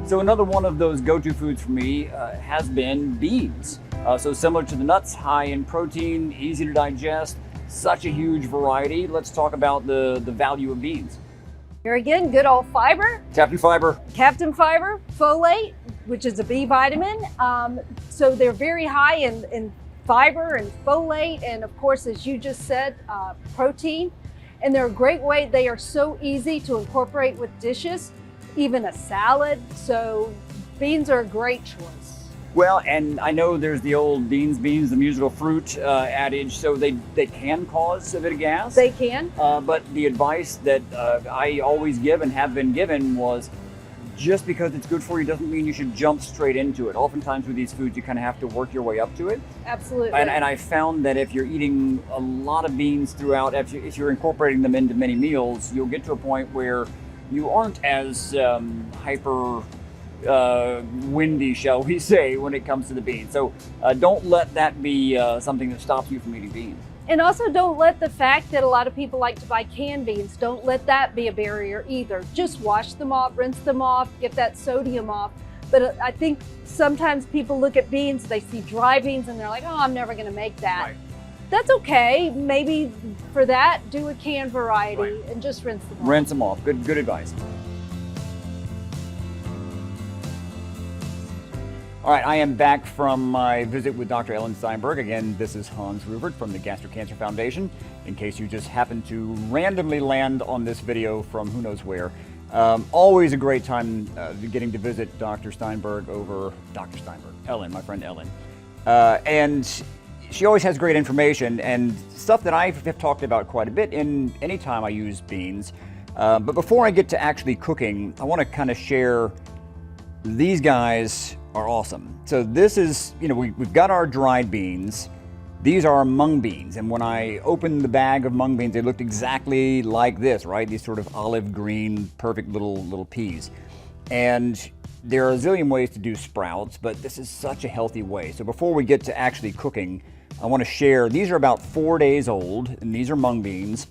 So another one of those go-to foods for me has been beans. So similar to the nuts, high in protein, easy to digest, such a huge variety. Let's talk about the value of beans. Here again, good old fiber. Captain Fiber. Captain Fiber, folate, which is a B vitamin. So they're very high in fiber and folate, and of course, as you just said, protein. And they're a great way. They are so easy to incorporate with dishes, even a salad. So beans are a great choice. Well, and I know there's the old beans, the musical fruit adage, so they can cause a bit of gas. They can. But the advice that I always give and have been given was just because it's good for you doesn't mean you should jump straight into it. Oftentimes with these foods, you kind of have to work your way up to it. Absolutely. And I found that if you're eating a lot of beans throughout, if you're incorporating them into many meals, you'll get to a point where you aren't as hyper windy, shall we say, when it comes to the beans. So don't let that be something that stops you from eating beans. And also don't let the fact that a lot of people like to buy canned beans, don't let that be a barrier either. Just wash them off, rinse them off, get that sodium off. But I think sometimes people look at beans, they see dry beans and they're like, oh, I'm never gonna make that. Right. That's okay. Maybe for that, do a canned variety and just rinse them off. Rinse them off. Good advice. All right, I am back from my visit with Dr. Ellen Steinberg. Again, this is Hans Ruvert from the Gastric Cancer Foundation, in case you just happen to randomly land on this video from who knows where. Always a great time getting to visit Dr. Steinberg over Ellen, my friend Ellen. And she always has great information and stuff that I have talked about quite a bit in any time I use beans. But before I get to actually cooking, I want to kind of share these guys are awesome. So this is, we've got our dried beans. These are mung beans. And when I opened the bag of mung beans, they looked exactly like this, right? These sort of olive green, perfect little peas. And there are a zillion ways to do sprouts, but this is such a healthy way. So before we get to actually cooking, I want to share, these are about 4 days old, and these are mung beans.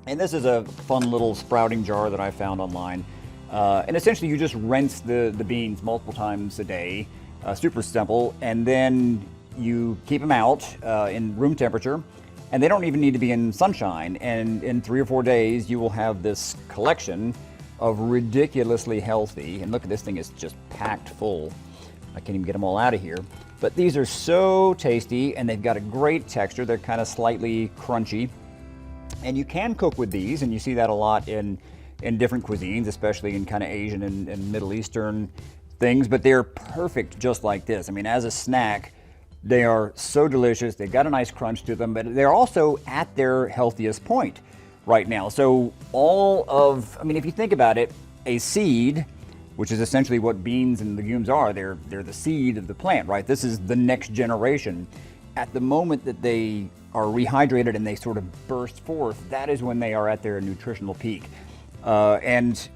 And this is a fun little sprouting jar that I found online. And essentially you just rinse the beans multiple times a day, super simple, and then you keep them out in room temperature, and they don't even need to be in sunshine, and in 3 or 4 days you will have this collection of ridiculously healthy, and look at this thing, is just packed full. I can't even get them all out of here, but these are so tasty and they've got a great texture. They're kind of slightly crunchy, and you can cook with these, and you see that a lot in different cuisines, especially in kind of Asian and Middle Eastern things, but they're perfect just like this. I mean, as a snack, they are so delicious. They've got a nice crunch to them, but they're also at their healthiest point right now. So if you think about it, a seed, which is essentially what beans and legumes are, they're the seed of the plant, right? This is the next generation. At the moment that they are rehydrated and they sort of burst forth, that is when they are at their nutritional peak. And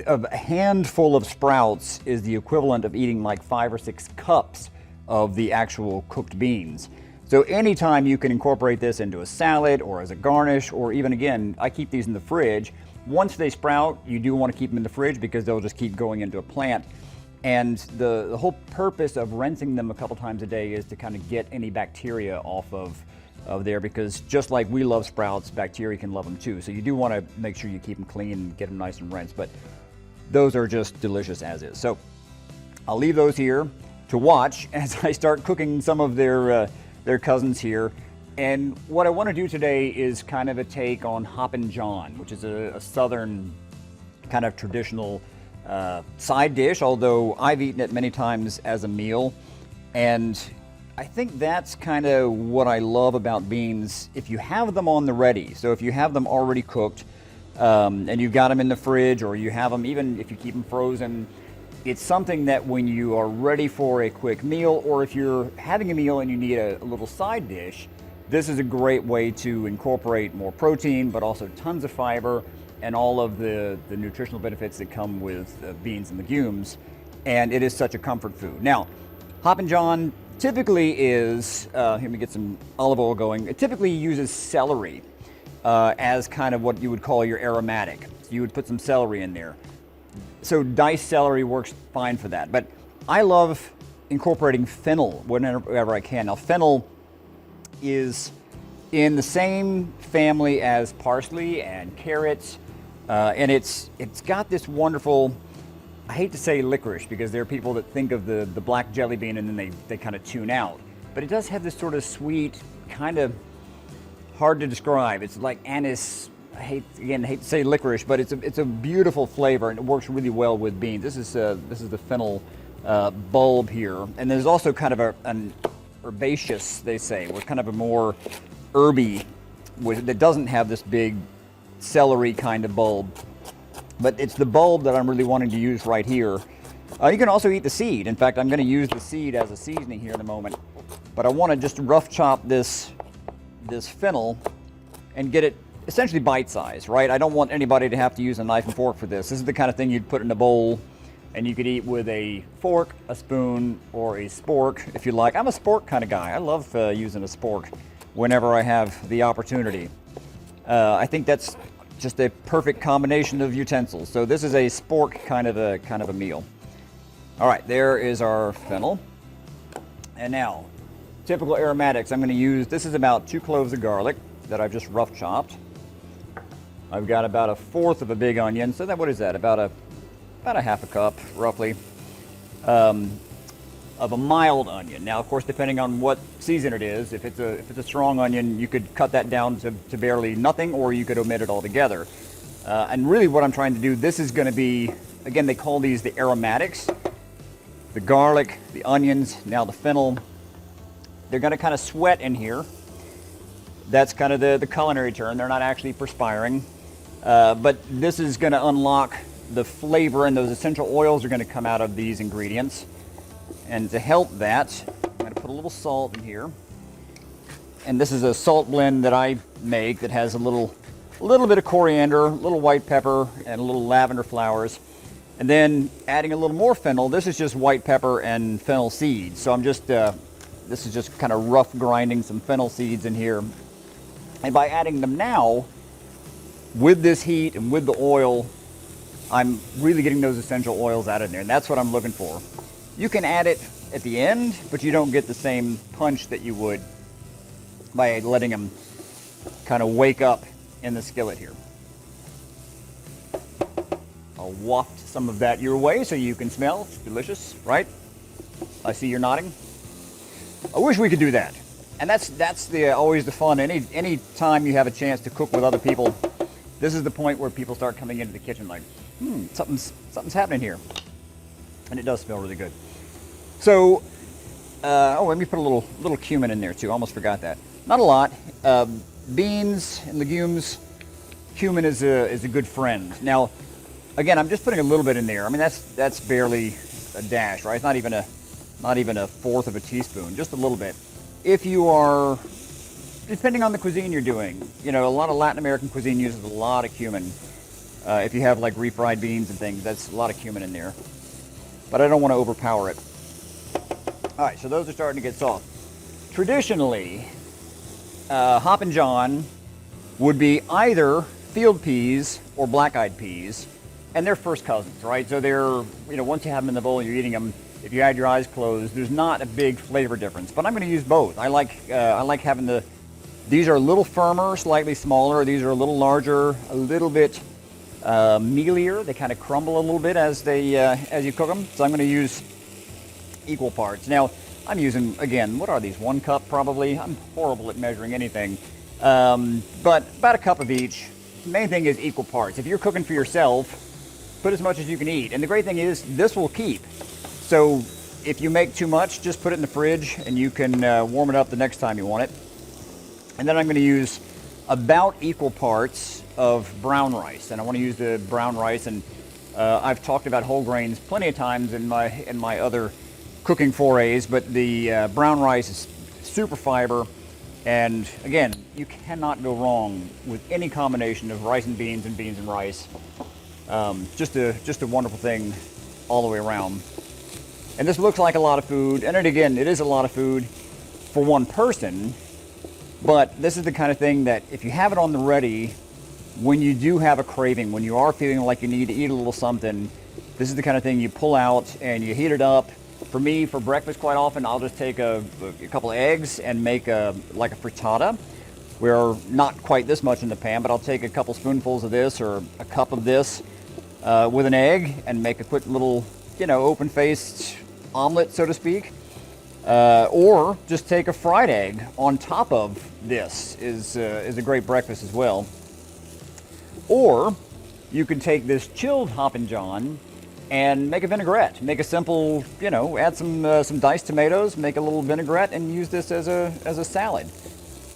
a handful of sprouts is the equivalent of eating like 5 or 6 cups of the actual cooked beans. So anytime you can incorporate this into a salad or as a garnish, or even, again, I keep these in the fridge. Once they sprout, you do want to keep them in the fridge because they'll just keep going into a plant. And the whole purpose of rinsing them a couple times a day is to kind of get any bacteria off of there, because just like we love sprouts, bacteria can love them too. So you do want to make sure you keep them clean and get them nice and rinsed, but those are just delicious as is. So I'll leave those here to watch as I start cooking some of their cousins here. And what I want to do today is kind of a take on Hoppin John, which is a southern kind of traditional side dish, although I've eaten it many times as a meal. And I think that's kind of what I love about beans, if you have them on the ready. So if you have them already cooked and you've got them in the fridge, or you have them, even if you keep them frozen, it's something that when you are ready for a quick meal, or if you're having a meal and you need a little side dish, this is a great way to incorporate more protein, but also tons of fiber and all of the nutritional benefits that come with beans and legumes. And it is such a comfort food. Now, Hoppin John typically is, let me get some olive oil going. It typically uses celery as kind of what you would call your aromatic. So you would put some celery in there. So diced celery works fine for that. But I love incorporating fennel whenever I can. Now, fennel is in the same family as parsley and carrots, and it's got this wonderful, I hate to say licorice because there are people that think of the black jelly bean and then they kind of tune out. But it does have this sort of sweet, kind of hard to describe. It's like anise. I hate to say licorice, but it's a beautiful flavor and it works really well with beans. This is the fennel bulb here, and there's also kind of an herbaceous, they say, with kind of a more herby, that doesn't have this big celery kind of bulb. But it's the bulb that I'm really wanting to use right here. You can also eat the seed. In fact, I'm going to use the seed as a seasoning here in a moment. But I want to just rough chop this fennel and get it essentially bite-sized, right? I don't want anybody to have to use a knife and fork for this. This is the kind of thing you'd put in a bowl and you could eat with a fork, a spoon, or a spork if you like. I'm a spork kind of guy. I love using a spork whenever I have the opportunity. I think that's just a perfect combination of utensils. So this is a spork kind of a meal. All right, there is our fennel. And now, typical aromatics, I'm going to use, this is about 2 cloves of garlic that I've just rough chopped. I've got about 1/4 of a big onion, so what is that? About a 1/2 cup, roughly, of a mild onion. Now, of course, depending on what season it is, if it's a strong onion, you could cut that down to barely nothing, or you could omit it altogether. And really, what I'm trying to do, this is going to be, again, they call these the aromatics. The garlic, the onions, now the fennel, they're going to kind of sweat in here. That's kind of the culinary term. They're not actually perspiring. But this is going to unlock the flavor, and those essential oils are going to come out of these ingredients. And to help that, I'm going to put a little salt in here. And this is a salt blend that I make that has a little bit of coriander, a little white pepper, and a little lavender flowers. And then adding a little more fennel. This is just white pepper and fennel seeds. So I'm just, this is just kind of rough grinding some fennel seeds in here. And by adding them now, with this heat and with the oil, I'm really getting those essential oils out of there. And that's what I'm looking for. You can add it at the end, but you don't get the same punch that you would by letting them kind of wake up in the skillet here. I'll waft some of that your way so you can smell. It's delicious, right? I see you're nodding. I wish we could do that. And that's always the fun. Any time you have a chance to cook with other people, this is the point where people start coming into the kitchen like, something's happening here. And it does smell really good. So, let me put a little cumin in there too. Almost forgot that. Not a lot. Beans and legumes, cumin is a good friend. Now, again, I'm just putting a little bit in there. I mean, that's barely a dash, right? It's not even a 1/4 of a teaspoon, just a little bit. If you are, depending on the cuisine you're doing, a lot of Latin American cuisine uses a lot of cumin. If you have like refried beans and things, that's a lot of cumin in there. But I don't want to overpower it. All right, so those are starting to get soft. Traditionally, Hoppin John would be either field peas or black-eyed peas, and they're first cousins, right? So they're, once you have them in the bowl and you're eating them, if you had your eyes closed, there's not a big flavor difference. But I'm going to use both. I like having these are a little firmer, slightly smaller. These are a little larger, a little bit mealier. They kind of crumble a little bit as you cook them. So I'm going to use equal parts. Now, I'm using, again, what are these? 1 cup probably. I'm horrible at measuring anything. But about a cup of each. The main thing is equal parts. If you're cooking for yourself, put as much as you can eat. And the great thing is, this will keep. So if you make too much, just put it in the fridge and you can warm it up the next time you want it. And then I'm going to use about equal parts of brown rice. And I want to use the brown rice, and I've talked about whole grains plenty of times in my other cooking forays, but the brown rice is super fiber. And again, you cannot go wrong with any combination of rice and beans and rice. Just a wonderful thing all the way around. And this looks like a lot of food, and again, it is a lot of food for one person, but this is the kind of thing that if you have it on the ready, when you do have a craving, when you are feeling like you need to eat a little something, this is the kind of thing you pull out and you heat it up. For me, for breakfast, quite often, I'll just take a couple of eggs and make like a frittata. We're not quite this much in the pan, but I'll take a couple spoonfuls of this or a cup of this with an egg and make a quick little, open-faced omelet, so to speak. Or just take a fried egg on top of this is a great breakfast as well. Or you can take this chilled Hoppin John and make a vinaigrette. Make a simple, add some diced tomatoes, make a little vinaigrette, and use this as a salad.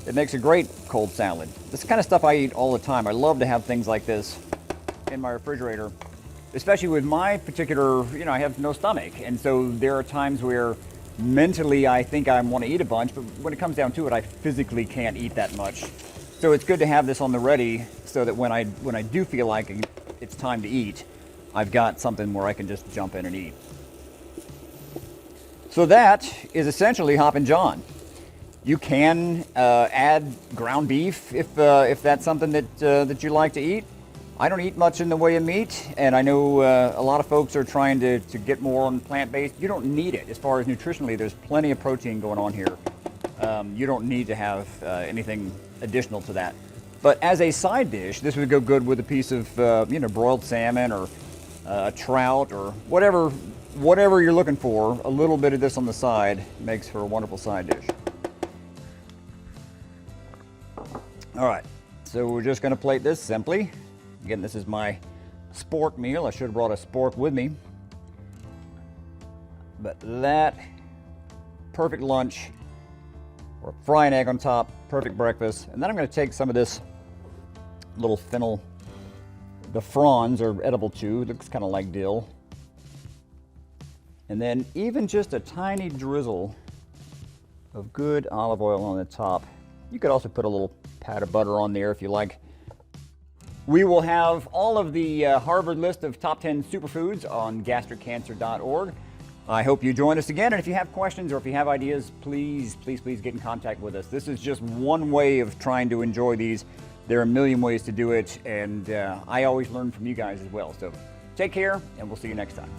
It makes a great cold salad. This kind of stuff I eat all the time. I love to have things like this in my refrigerator, especially with my particular, I have no stomach. And so there are times where mentally I think I want to eat a bunch, but when it comes down to it, I physically can't eat that much. So it's good to have this on the ready so that when I do feel like it's time to eat, I've got something where I can just jump in and eat. So that is essentially Hoppin John. You can add ground beef if that's something that you like to eat. I don't eat much in the way of meat, and I know a lot of folks are trying to get more on plant-based. You don't need it. As far as nutritionally, there's plenty of protein going on here. You don't need to have anything additional to that. But as a side dish, this would go good with a piece of broiled salmon or a trout or whatever you're looking for. A little bit of this on the side makes for a wonderful side dish. All right, so we're just going to plate this simply. Again, this is my spork meal. I should have brought a spork with me. But that, perfect lunch, or fry an egg on top, perfect breakfast. And then I'm going to take some of this little fennel. The fronds are edible too. It looks kind of like dill. And then even just a tiny drizzle of good olive oil on the top. You could also put a little pat of butter on there if you like. We will have all of the Harvard list of top 10 superfoods on gastriccancer.org. I hope you join us again, and if you have questions or if you have ideas, please get in contact with us. This is just one way of trying to enjoy these. There are a million ways to do it, and I always learn from you guys as well. So take care, and we'll see you next time.